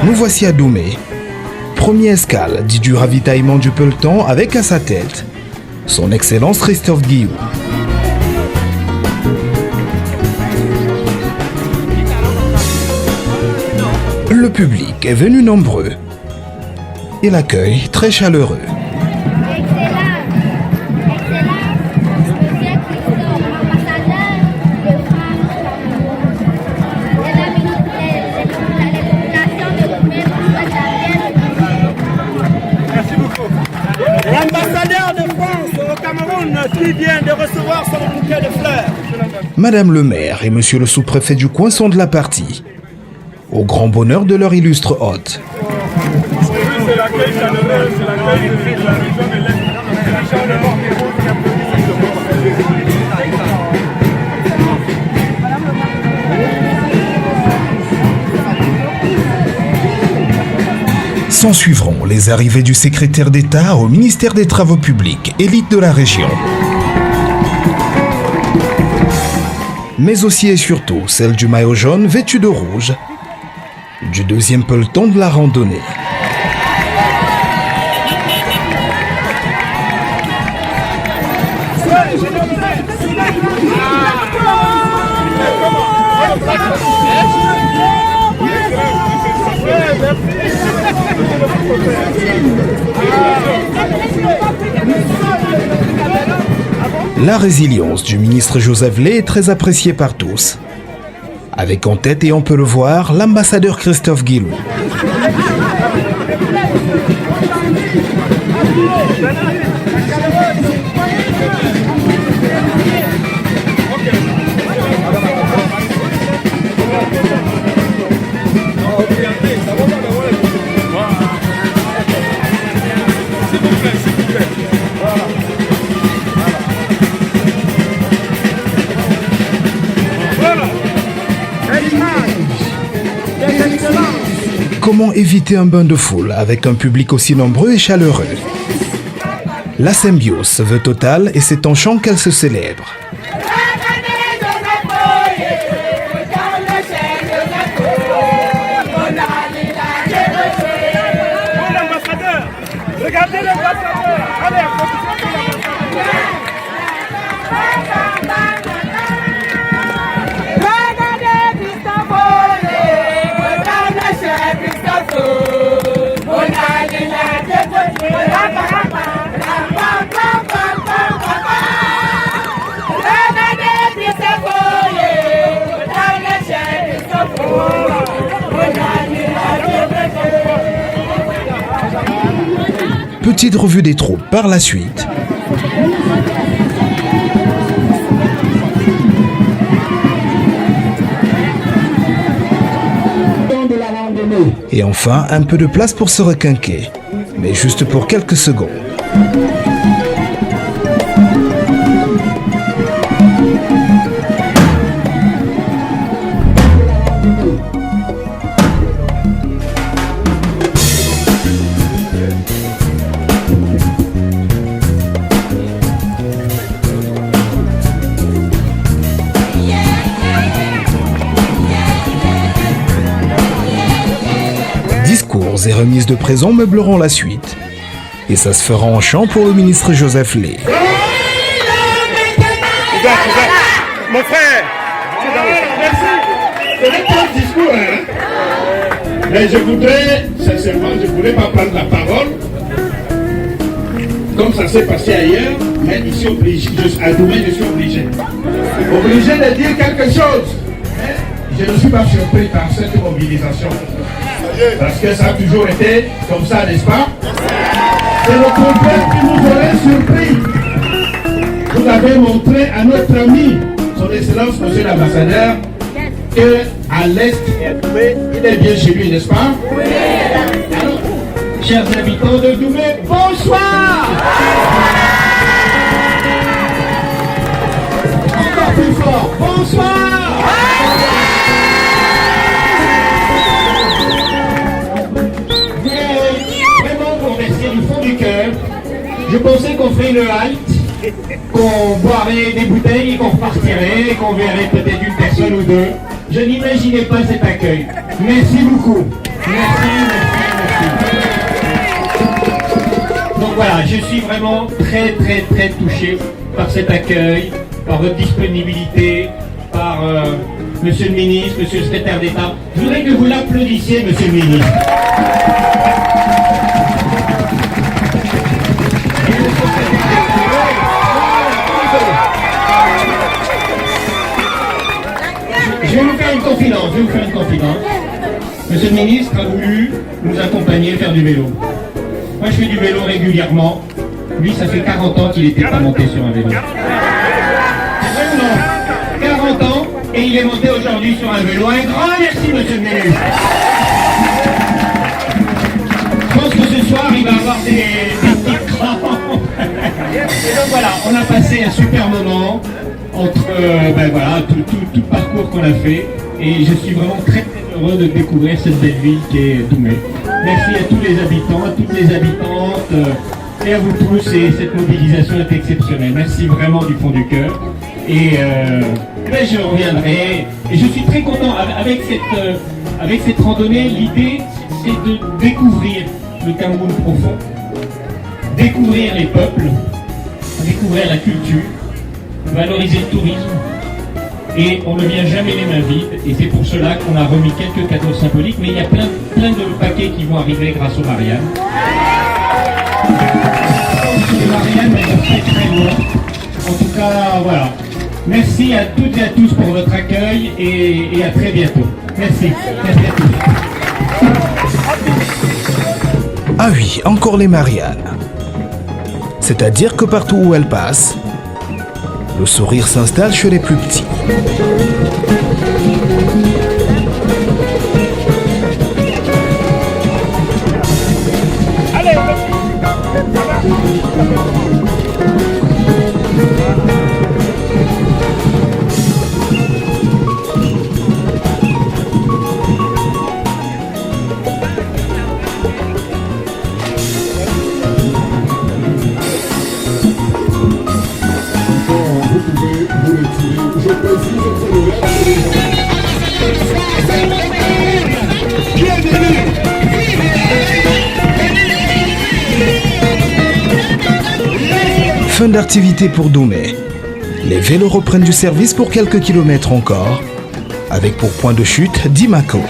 Nous voici à Doumé. Première escale dit du ravitaillement du peloton avec à sa tête Son Excellence Christophe Guillou. Le public est venu nombreux et l'accueil très chaleureux. L'ambassadeur de France au Cameroun qui vient de recevoir son bouquet de fleurs. Madame le maire et monsieur le sous-préfet du coin sont de la partie, au grand bonheur de leur illustre hôte. C'est l'accueil chaleureux, c'est l'accueil de la région de l'Est. S'en suivront les arrivées du secrétaire d'État au ministère des Travaux publics, élite de la région. Mais aussi et surtout celle du maillot jaune vêtu de rouge, du deuxième peloton de la randonnée. La résilience du ministre Joseph Lé est très appréciée par tous. Avec en tête, et on peut le voir, l'ambassadeur Christophe Guillou. Comment éviter un bain de foule avec un public aussi nombreux et chaleureux? La symbiose se veut totale et c'est en chant qu'elle se célèbre. Regardez l'ambassadeur. Allez, Petite revue des troupes par la suite. Et enfin, un peu de place pour se requinquer, mais juste pour quelques secondes. Discours et remises de présents meubleront la suite. Et ça se fera en chant pour le ministre Joseph Lé. mon frère. Merci. Ce n'est pas un discours, hein. Mais je voudrais, sincèrement, je ne voulais pas prendre la parole, comme ça s'est passé ailleurs, mais ici, à Doumé, je suis obligé. Obligé de dire quelque chose. Je ne suis pas surpris par cette mobilisation. Parce que ça a toujours été comme ça, n'est-ce pas? C'est le contraire qui nous aurait surpris. Vous avez montré à notre ami, son Excellence, Monsieur l'Ambassadeur, qu'à l'Est, il est bien chez lui, n'est-ce pas? Oui. Alors, chers habitants de Doumé, bonsoir! Encore plus fort, bonsoir! Je voulais vraiment vous remercier du fond du cœur. Je pensais qu'on ferait une halte, qu'on boirait des bouteilles et qu'on repartirait, et qu'on verrait peut-être une personne ou deux. Je n'imaginais pas cet accueil. Merci beaucoup. Donc voilà, je suis vraiment très touché par cet accueil, par votre disponibilité, par Monsieur le ministre, Monsieur le secrétaire d'État. Je voudrais que vous l'applaudissiez, Monsieur le ministre. Je vais vous faire une confidence. Monsieur le ministre a voulu nous accompagner faire du vélo. Moi, je fais du vélo régulièrement. Lui, ça fait 40 ans qu'il n'était pas monté sur un vélo. Vraiment, 40 ans, et il est monté aujourd'hui sur un vélo. Un grand merci, monsieur le ministre. Je pense que ce soir, il va avoir des petits crampes. Et donc voilà, on a passé un super moment entre tout le parcours qu'on a fait. Et je suis vraiment très heureux de découvrir cette belle ville qui est Doumé. Merci à tous les habitants, à toutes les habitantes et à vous tous. Et cette mobilisation est exceptionnelle. Merci vraiment du fond du cœur. Et je reviendrai. Et je suis très content avec cette randonnée. L'idée, c'est de découvrir le Cameroun profond, découvrir les peuples, découvrir la culture, valoriser le tourisme. Et on ne vient jamais les mains vides, et c'est pour cela qu'on a remis quelques cadeaux symboliques, mais il y a plein de paquets qui vont arriver grâce aux Marianne. Les Marianne vont très loin. En tout cas, voilà. Merci à toutes et à tous pour votre accueil, et à très bientôt. Merci. Merci à tous. Ah oui, encore les Marianne. C'est-à-dire que partout où elles passent, le sourire s'installe chez les plus petits. Allez, Fin d'activité pour Doumé. Les vélos reprennent du service pour quelques kilomètres encore, avec pour point de chute Dimako.